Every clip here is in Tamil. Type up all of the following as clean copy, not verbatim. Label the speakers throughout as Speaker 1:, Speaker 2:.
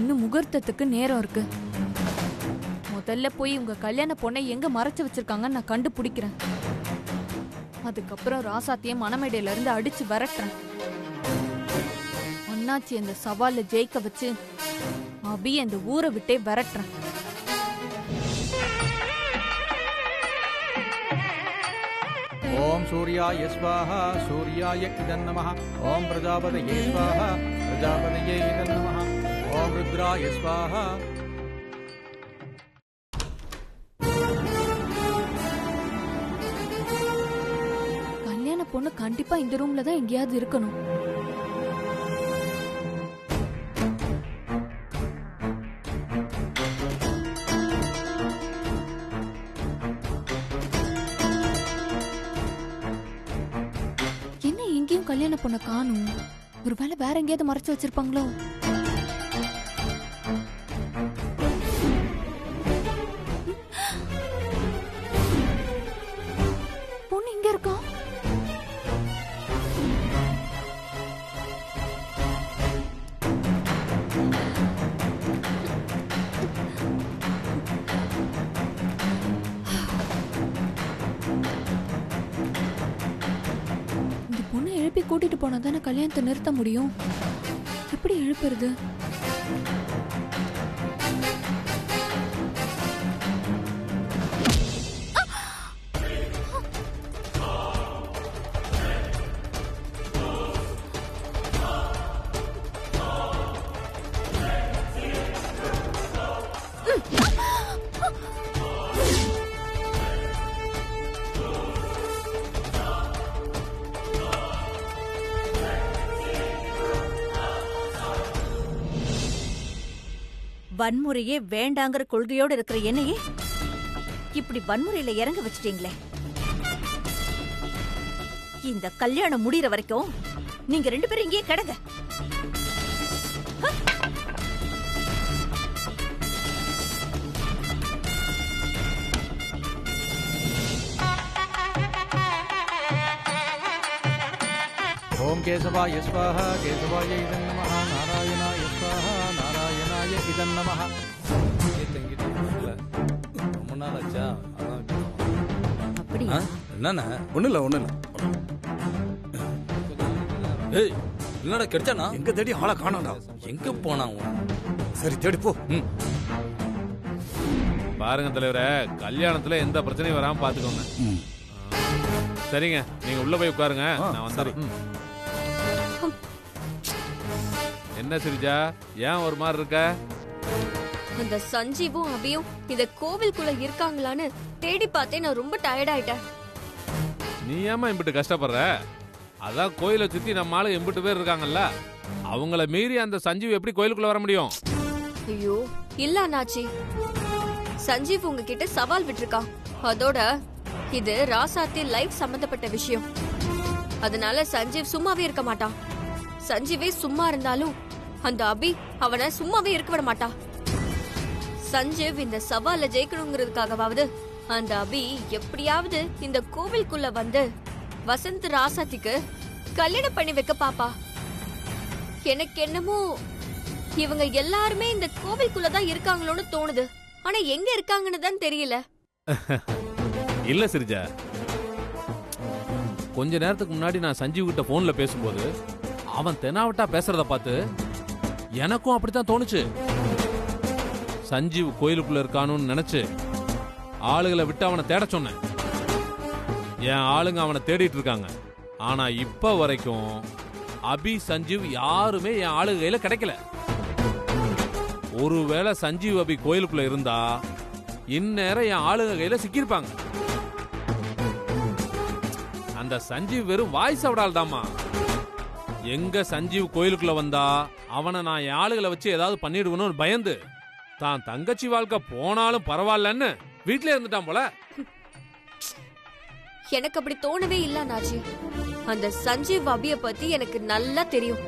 Speaker 1: இன்னும் முகூர்த்தத்துக்கு நேரம் இருக்கு. முதல்ல போய் உங்க கல்யாண பொண்ணை எங்க மறைச்சு வச்சிருக்காங்கன்னு நான் கண்டுபிடிக்கிறேன். அதுக்கப்புறம் ராசாத்திய மணமேடையில இருந்து அடிச்சு விரட்டுறேன். அண்ணாச்சி அந்த சவால்ல ஜெயிக்க வச்சு அபி அந்த ஊரை விட்டே விரட்டுறேன்.
Speaker 2: ஓம் சூர்யாய ஸ்வாஹா சூர்யாய இதன் நமः. ஓம் பிரஜாபதயே ஸ்வாஹா பிரஜாபதயே இதன் நமः. ஓம் ருத்ராய ஸ்வாஹா.
Speaker 1: கல்யாண பொண்ணு கண்டிப்பா இந்த ரூம்ல தான் எங்கேயாவது இருக்கணும். கல்யாண பொண்ண காணும். ஒருவேளை வேற எங்கேயாவது மறைச்சு வச்சிருப்பாங்களோ? பொண்ணு இங்க இருக்கா? எழுப்பி கூட்டிட்டு போனா தானே கல்யாணத்தை நிறுத்த முடியும். எப்படி எழுப்புறது?
Speaker 3: வன்முறையே வேண்டாங்கிற கொள்கையோடு இருக்கிற என்னையே இப்படி வன்முறையில இறங்க வச்சிட்டீங்களே. இந்த கல்யாணம் முடிகிற வரைக்கும் நீங்க 2 பேரும் இங்கே கிடங்க.
Speaker 2: ஓம் கேசவாய ஸ்வாஹா கேசவாய இதன் நமः. நாராயணாய ஸ்வாஹா நாராயணாய இதன் நமः.
Speaker 4: ரொம்ப நாள் ஆச்சா?
Speaker 3: அப்படியா?
Speaker 4: என்னண்ணா? ஒண்ணும் இல்ல. ஏய், என்னடா கிடைச்சானா?
Speaker 5: எங்க தேடி ஆளை காணோம்டா.
Speaker 4: எங்க போனான்?
Speaker 5: சரி தேடி போ.
Speaker 6: பாருங்க தலைவரே, கல்யாணத்துல எந்த பிரச்சனையும் வராம பாத்துக்கோங்க. சரிங்க, நீங்க உள்ள போய் உட்காருங்க, நான் வந்துடுறேன். என்ன சிரிஜா, ஏன் ஒரு மாதிரி இருக்க?
Speaker 7: அந்த சஞ்சீவும் அபியும் இந்த கோவிலுக்குள்ள இருக்காங்களான்னு தேடி பார்த்தே நான் ரொம்ப டயர்ட் ஆயிட்டேன்.
Speaker 6: நீ ஏமா இம்பிட்டு கஷ்டப்படுற? அதான் கோயிலை சுத்தி நம்ம ஆளு எம்பிட்டு பேர் இருக்காங்கல்ல, அவங்கள மீறி அந்த சஞ்சீவ் எப்படி கோயிலுக்குள்ள வர முடியும்?
Speaker 7: ஐயோ இல்ல அண்ணாச்சி, சஞ்சீவ் உங்ககிட்ட சவால் விட்டுருக்கான். அதோட இது ராசாத்தி லைஃப் சம்பந்தப்பட்ட விஷயம். அதனால சஞ்சீவ் சும்மாவே இருக்க மாட்டான். சஞ்சீவே சும்மா இருந்தாலும் அந்த அபி அவனை சும்மாவே இருக்க விட மாட்டா. சஞ்சீவ் இந்த சவால ஜெயிக்கணுங்கிறதுக்காகவாவது அந்த அபி எப்படியாவது இந்த கோவிலுக்குள்ள வந்து வசந்த் ராசாத்திக்கு கல்யாணம் பண்ணி வைக்க பாப்பா. எனக்கு என்னமோ இவங்க எல்லாருமே இந்த கோவிலுக்குள்ளதான் இருக்காங்களோன்னு தோணுது. ஆனா எங்க இருக்காங்கன்னு தான் தெரியல.
Speaker 6: இல்ல சிரிஜா, கொஞ்ச நேரத்துக்கு முன்னாடி நான் சஞ்சீவ் கிட்ட போன்ல பேசும்போது அவன் தெனாவட்டா பேசுறத பார்த்து எனக்கும் அப்படித்தான் தோணுச்சு. சஞ்சீவ் கோயிலுக்குள்ள இருக்கானுன்னு நினைச்சு ஆளுகளை விட்டு அவனை தேட சொன்னேன். என் ஆளுங்க அவனை தேடிட்டு இருக்காங்க. ஆனா இப்ப வரைக்கும் அபி சஞ்சீவ் யாருமே என் ஆளுக கையில கிடைக்கல. ஒருவேளை சஞ்சீவ் அபி கோயிலுக்குள்ள இருந்தா இந்நேரம் என் ஆளுங்க கையில சிக்கியிருப்பாங்க. அந்த சஞ்சீவ் வெறும் வாய்ஸ் அவடால் தாமா. எங்க சஞ்சீவ் கோயிலுக்குள்ள வந்தா அவனை நான் என் ஆளுகளை வச்சு ஏதாவது பண்ணிடுவனும் பயந்து தான் தங்கச்சி வாழ்க்கை போனாலும் பரவாயில்லன்னு வீட்ல இருந்துட்டான் போல.
Speaker 7: எனக்கு அப்படி தோணவே இல்ல நாச்சி. அந்த சஞ்சீவ் அபிய பத்தி எனக்கு நல்லா தெரியும்.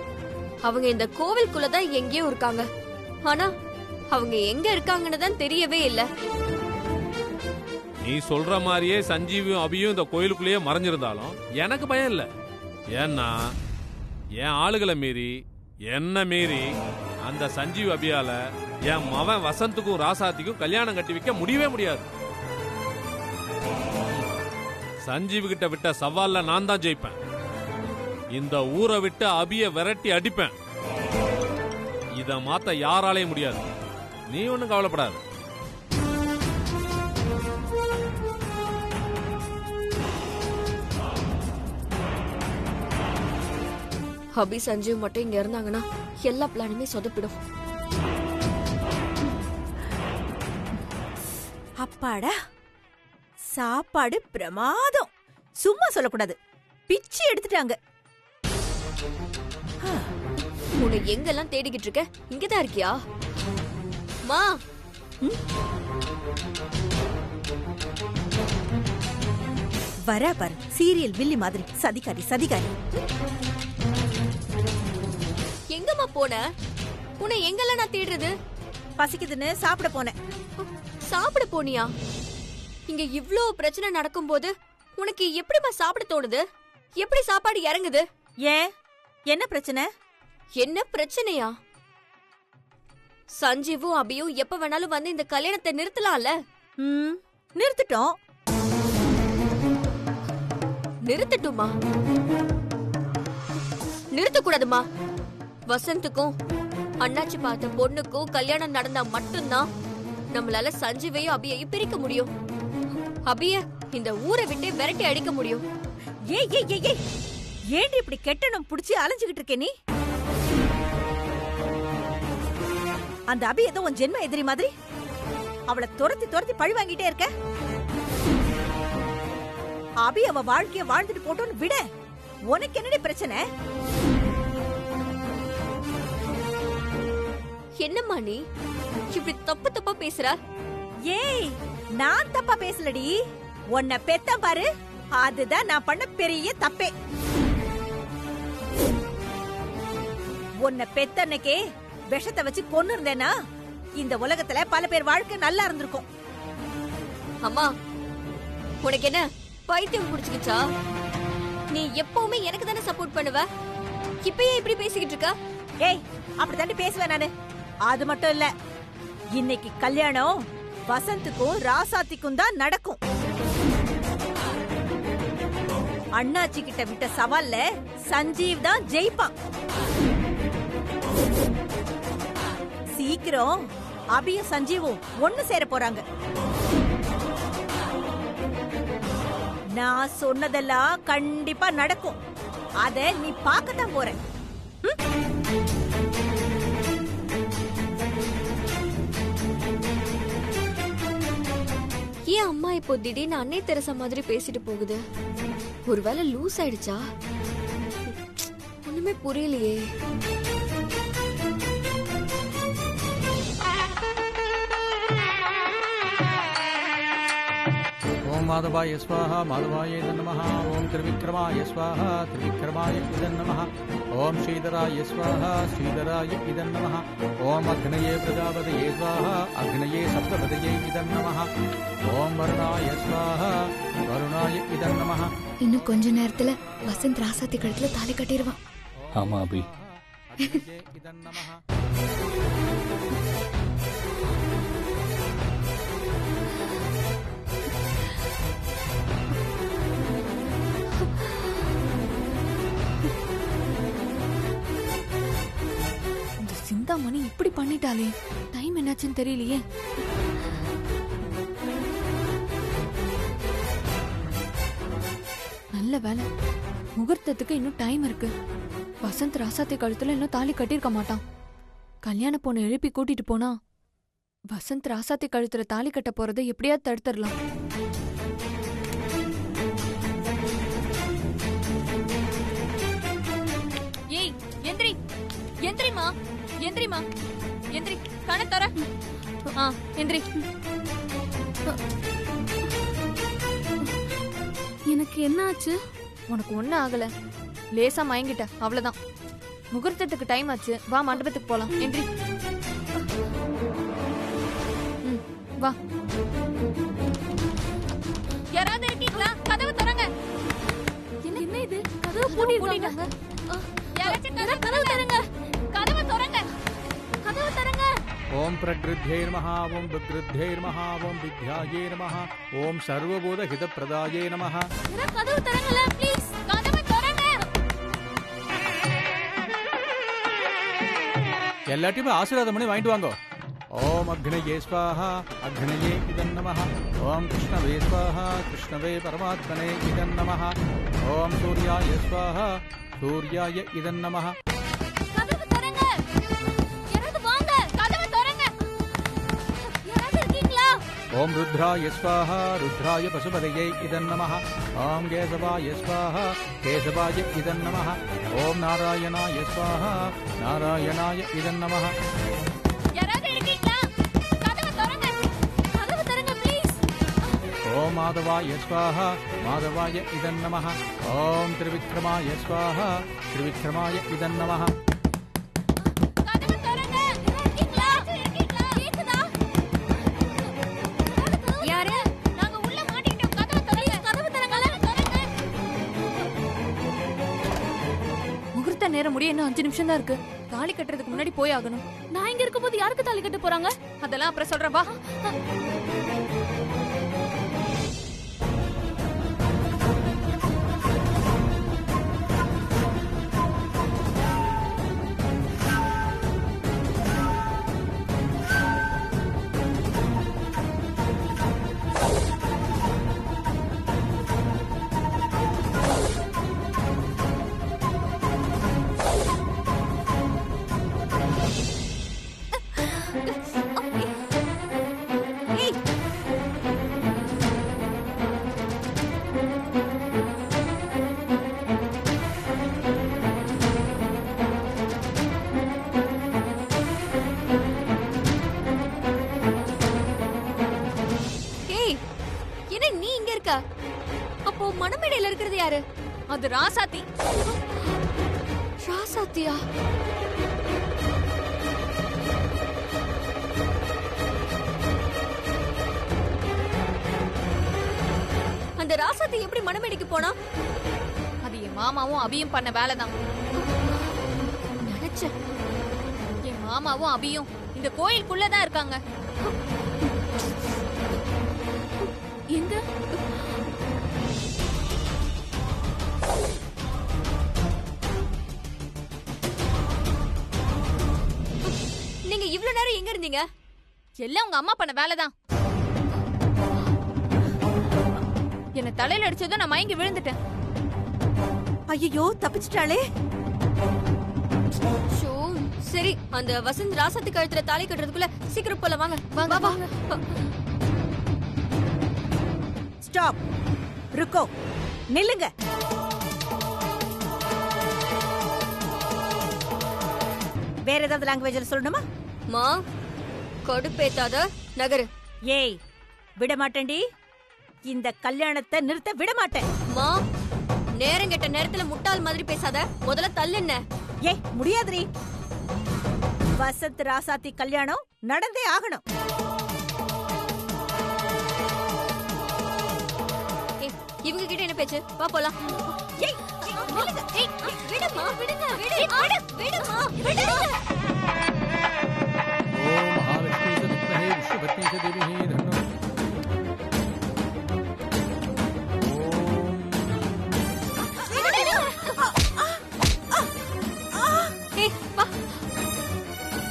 Speaker 7: அவங்க இந்த கோவிலுக்குள்ளதான் எங்கேயோ இருக்காங்க. ஆனா அவங்க எங்க இருக்காங்கன்னு தான் தெரியவே இல்ல.
Speaker 6: நீ சொல்ற மாதிரியே சஞ்சீவும் அபியும் இந்த கோயிலுக்குள்ளேயே மறைஞ்சிருந்தாலும் எனக்கு பயம் இல்ல. ஏன்னா என் ஆளுகளை மீறி என்ன மீறி அந்த சஞ்சீவ் அபியால என் மவன் வசந்துக்கும் ராசாத்திக்கும் கல்யாணம் கட்டி வைக்க முடியவே முடியாது. சஞ்சீவ் கிட்ட விட்ட சவால்ல நான் தான் ஜெயிப்பேன். இந்த ஊரை விட்டு அபிய விரட்டி அடிப்பேன். இத மாத்த யாராலையும் முடியாது. நீ ஒண்ணும் கவலைப்படாது.
Speaker 7: அபி சஞ்சீவ் மட்டும் இங்க இருந்தாங்கன்னா எல்லா பிளானுமே சொதப்பிடும்.
Speaker 3: அப்பாடா, சாப்பாடு பிரமாதம். சும்மா சொல்லக்கூடாது, பிச்சு எடுத்துட்டாங்க.
Speaker 7: உன்னை எங்கெல்லாம் தேடிக்கிட்டு இருக்க? இங்கதான் இருக்கியா? மா,
Speaker 3: வரா பாரு, சீரியல் வில்லி மாதிரி. சதிகாரி சதிகாரி.
Speaker 7: எங்கம்மா போன? உன்னை எங்கெல்லாம் நான் தேடுறது?
Speaker 3: பசிக்குதுன்னு சாப்பிட போனேன்.
Speaker 7: சாப்பிட போனியா? இங்க இவ்ளோ பிரச்சனை நடக்கும்போது உனக்கு எப்படிமா சாப்பிட தோணுது? எப்படி சாப்பாடு இறங்குது?
Speaker 3: ஏன், என்ன பிரச்சனை?
Speaker 7: என்ன பிரச்சனையா? சஞ்சீவும் அபியும் எப்ப வேணாலும் வந்து இந்த கல்யாணத்தை நிறுத்தலாம்ல?
Speaker 3: நிறுத்திட்டோம்.
Speaker 7: நிறுத்தட்டுமா? நிறுத்தக்கூடாதுமா. வசந்துக்கும் அண்ணாச்சி பார்த்த பொண்ணுக்கும் கல்யாணம் நடந்தா மட்டும்தான் நம்மளால சஞ்சீவையும் அபியையும் பிரிக்க முடியும். அபிய இந்த ஊரை விட்டு விரட்டி அடிக்க முடியும்.
Speaker 3: ஏய் ஏய் ஏய் ஏய், ஏண்டி இப்படி கெட்டணும் புடிச்சு அலைஞ்சுகிட்டு இருக்கே நீ? அந்த அபி ஏதோ உன் ஜென்ம எதிரி மாதிரி. அவளை துரத்தி துரத்தி பழி வாங்கிட்டே இருக்க. அபி அவ வாழ்க்கைய வாழ்ந்துட்டு போட்டோன்னு விட. உனக்கு என்னடி பிரச்சனை?
Speaker 7: என்னம்மா நீ இப்படி தப்பு தப்பா பேசுற?
Speaker 3: ஏய், நான் தப்பா பேசலடி. உன்னை பெத்த பாரு, அதுதான் நான் பண்ண பெரிய தப்பே. உன்னை பெத்தன்னைக்கே விஷத்தை வச்சு கொன்னு இருந்தேனா இந்த உலகத்துல பல பேர் வாழ்க்கை நல்லா இருந்திருக்கும்.
Speaker 7: அம்மா, உனக்கு என்ன பைத்தியம் புடிச்சுக்கிச்சா? நீ எப்பவுமே எனக்கு தானே சப்போர்ட் பண்ணுவ. இப்பயே இப்படி பேசிக்கிட்டு இருக்க?
Speaker 3: ஏய், அப்படி தாண்டி பேசுவேன் நானு. அது மட்டும் இல்ல, இன்னைக்கு கல்யாணம் வசந்துக்கும் ராசாத்திக்கும் தான் நடக்கும். அண்ணாச்சி கிட்ட விட்ட சவால்ல சஞ்சீவ் தான் ஜெயிப்பான். சீக்கிரம் அபியும் சஞ்சீவும் ஒண்ணு சேர போறாங்க. நான் சொன்னதெல்லாம் கண்டிப்பா நடக்கும். அத நீ பார்க்கத்தான் போற.
Speaker 7: ஏன் அம்மா இப்போ திடீர்னு அன்னை தெரசா மாதிரி பேசிட்டு போகுது? ஒருவேளை லூஸ் ஆயிடுச்சா? ஒண்ணுமே புரியலையே.
Speaker 2: ஓம் மாதவாய ஸ்வாஹா மாதவாய நமஹ. ஓம் திரிவிக்ரமாய ஸ்வாஹா திரிவிக்ரமாய நமஹ. ஓம் ஸ்ரீதராய ஸ்வாஹா ஸ்ரீதராய நமஹ. ஓம் அக்னயே பிரஜாபதயே ஸ்வாஹா அக்னயே சப்தபதயே நமஹ. ஓம் வருணாய ஸ்வாஹா வருணாய நமஹ.
Speaker 8: இன்னும் கொஞ்ச நேரத்துல வசந்த் ராசாத்தி கழுத்துல தாலி கட்டிடுவான்.
Speaker 4: ஆமா அபி.
Speaker 1: இந்த சிந்தாமணி இப்படி பண்ணிட்டாலே, டைம் என்னாச்சுன்னு தெரியலையே. நல்ல வேலை, முகூர்த்தத்துக்கு இன்னும் டைம் இருக்கு. வசந்த் ராசாத்தி கழுத்துல இன்னும் தாலி கட்டியிருக்க மாட்டான். கல்யாண பொண்ணு எழுப்பி கூட்டிட்டு போனா வசந்த் ராசாத்தி கழுத்துல தாலி கட்ட போறதை எப்படியாவது தடுத்துடலாம். ஏய், எந்திரி எந்திரிமா, எந்திரிமா, எந்திரி, கண்ண தர. எந்திரி.
Speaker 8: எனக்கு என்ன ஆச்சு?
Speaker 1: உனக்கு ஒண்ணும் ஆகல, லேசா மயங்கிட்ட, அவ்வளவுதான். முகூர்த்தத்துக்கு டைம் ஆச்சு, வா மண்டபத்துக்கு போலாம். எந்திரி. வா. யாராவது இருக்கீங்களா? கதவு திறங்க.
Speaker 8: என்ன இது? கதவு பூட்டிட்டாங்க.
Speaker 1: யாராச்சும் கதவு திறங்க. கதவு திறங்க.
Speaker 7: கதவு தரங்க.
Speaker 2: ஓம் பிரகிருத்யை நமஹ ஓம் விக்ருத்யை நமஹ ஓம் வித்யாயை நமஹ ஓம் சர்வபூத ஹிதப்பிரதாயை நமஹ.
Speaker 7: கதவு தரங்களே ப்ளீஸ். கதவு தரங்க.
Speaker 2: எல்லாத்தையுமே ஆசீர்வாதம் பண்ணி வாங்கிட்டு வாங்க. ஓம் அக்னயே ஸ்வாஹா அக்னயே இதன் நமஹ. ஓம் கிருஷ்ணவே ஸ்வாஹா கிருஷ்ணவே பரமாத்மனே இதன் நமஹ. ஓம் சூர்யாய ஸ்வாஹா சூர்யாய இதன் நமஹ.
Speaker 7: கதவு தரங்க. யாராவது வாங்க. கதவு தரங்க. யாராவது இருக்கீங்களா?
Speaker 2: ஓம் ருத்ராய ஸ்வாஹா ருத்ராய பசுபதயே இதன் நமஹ. ஓம் கேசவாய ஸ்வாஹா கேசவாய இதன் நமஹ. ஓம் நாராயணாய ஸ்வாஹா நாராயணாய இதன் நமஹ.
Speaker 7: யாராவது இருக்கீங்களா? கதவு தரங்க. கதவு தரங்க ப்ளீஸ்.
Speaker 2: ஓம் மாதவாய ஸ்வாஹா மாதவாய இதன் நமஹ. ஓம் திரிவிக்ரமாய ஸ்வாஹா திரிவிக்ரமாய இதன் நமஹ.
Speaker 7: கதவு தரங்க. இருக்கீங்களா? இருக்கீங்களா? கேக்குதா? யாரு? நாங்க உள்ள மாட்டிட்டோம். கதவு தரங்க. கதவு தரங்க.
Speaker 1: முகூர்த்த நேரம் முடிய இன்னும் 5 நிமிஷம் தான் இருக்கு. தாலி கட்டுறதுக்கு முன்னாடி போய் ஆகணும்.
Speaker 7: நான் இங்க இருக்கும்போது யாருக்கு தாலி கட்ட போறாங்க?
Speaker 1: அதெல்லாம் அப்புறம் சொல்றேன் வா.
Speaker 3: ஏய்,
Speaker 7: ஏய், என்ன நீ இங்க இருக்க? அப்போ மணமேடையில இருக்கிறது யாரு?
Speaker 1: அது ராசாத்தி.
Speaker 7: ராசாத்தியா? அந்த ராசாத்தி எப்படி மணமேடைக்கு போனா?
Speaker 1: அது என் மாமாவும் அபியும் பண்ண வேலை தான்.
Speaker 7: நினைச்சேன்.
Speaker 1: என் மாமாவும் அபியும் இந்த கோயிலுக்குள்ளதான் இருக்காங்க.
Speaker 7: எங்க? நீங்க இவ்ளோ நேரம் எங்க இருந்தீங்க?
Speaker 1: எல்லாம் உங்க அம்மா பண்ண வேலை தான். என்ன தலையில அடிச்சதும் நான் மயங்கி விழுந்துட்டேன்.
Speaker 3: ஐயோ தப்பிச்சிட்டாளே.
Speaker 7: ஷோ, சரி அந்த வசந்த் ராசாத்தி கழுத்துல தாலி கட்டுறதுக்குள்ள சீக்கிரம் போல வாங்க.
Speaker 1: வாங்க,
Speaker 7: வாங்க.
Speaker 3: ஸ்டாப். ருக்கோ. நில்லுங்க. வேற ஏதாவது லாங்குவேஜ்ல சொல்லணுமா?
Speaker 7: மா கடுப்பேத்தாத நகரு.
Speaker 3: ஏய், விட மாட்டேன்டி. இந்த கல்யாணத்தை நிறுத்த விட மாட்டேன்.
Speaker 7: மா நேரம் கெட்ட நேரத்துல முட்டாள் மாதிரி பேசாத. முதல்ல தள்ளுன்ன.
Speaker 3: ஏய், முடியாதுரி. வசந்த் ராசாத்தி கல்யாணம் நடந்தே ஆகணும்.
Speaker 7: ஏய், இவங்க கிட்ட என்ன பேச்சு? வா போலாம்.
Speaker 3: ஏய், நில்லுங்க.
Speaker 7: ஏய், விடுமா, விடுங்க, விடுமா, விடுங்க.
Speaker 2: ஓம் மகாலட்சுமி ச வித்மஹே விஷ்ணுபத்னி ச தீமஹி தன்னோ.
Speaker 7: ஏய், வா.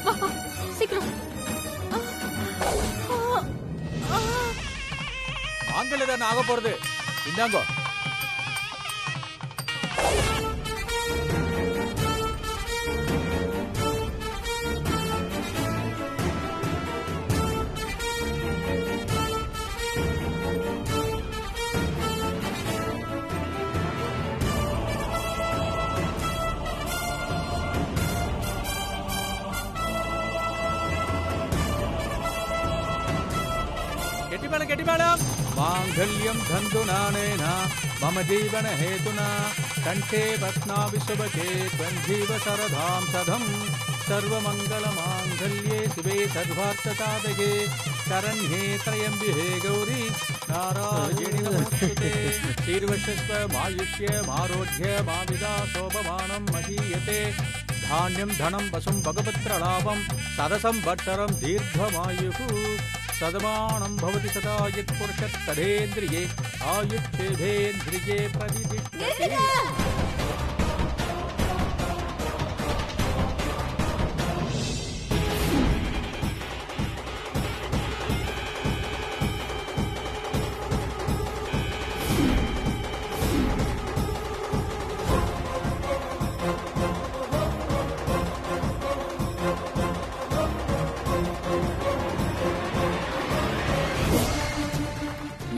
Speaker 7: வா, வா, சீக்கிரம்.
Speaker 2: ஆங்கல தான் ஆக போறது. இந்தாங்கோ. கெட்டிமேளம் மாங்கல்யம் தந்துநானேன மம ஜீவன ஹேதுனா கண்டே பத்னாபி சுபகே த்வஞ்சீவ சரதாம் சதம் சர்வமங்கல மாங்கல்யே சிவே சர்வார்த்தசாதகே சரண்யே த்ரயம்பிஹே கௌரி நாராயணி நமஸ்துதே தீர்வசஸ்வ மாயுஷ்ய மாரோக்ய மாவிதா சோபமானம் மஹீயதே धान्यं धनं वसुं भगवत्रलाभं सदसंवत्सरं दीर्घमायुः सदमानं भवति सदा यत्पुरुषस्तदेन्द्रिये आयुष्येधेन्द्रिये प्रतिष्ठति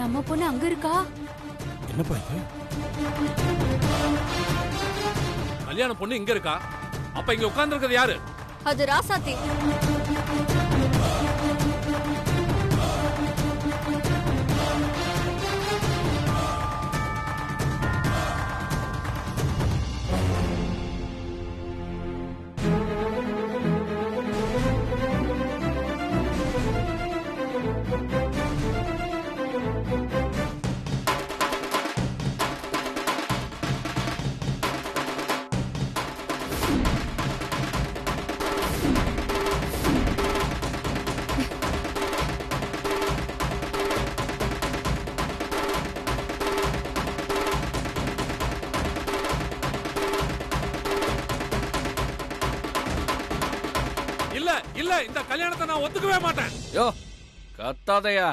Speaker 1: நம்ம பொண்ணு அங்க இருக்கா?
Speaker 5: என்னப்பா இது?
Speaker 6: கல்யாண பொண்ணு இங்க இருக்கா? அப்ப இங்க உட்கார்ந்து இருக்கிறது யாரு?
Speaker 7: அது ராசாத்தி.
Speaker 6: இல்ல இல்ல இந்த கல்யாணத்தை நான் ஒத்துக்கவே மாட்டேன்.
Speaker 4: யோ கத்தாதையா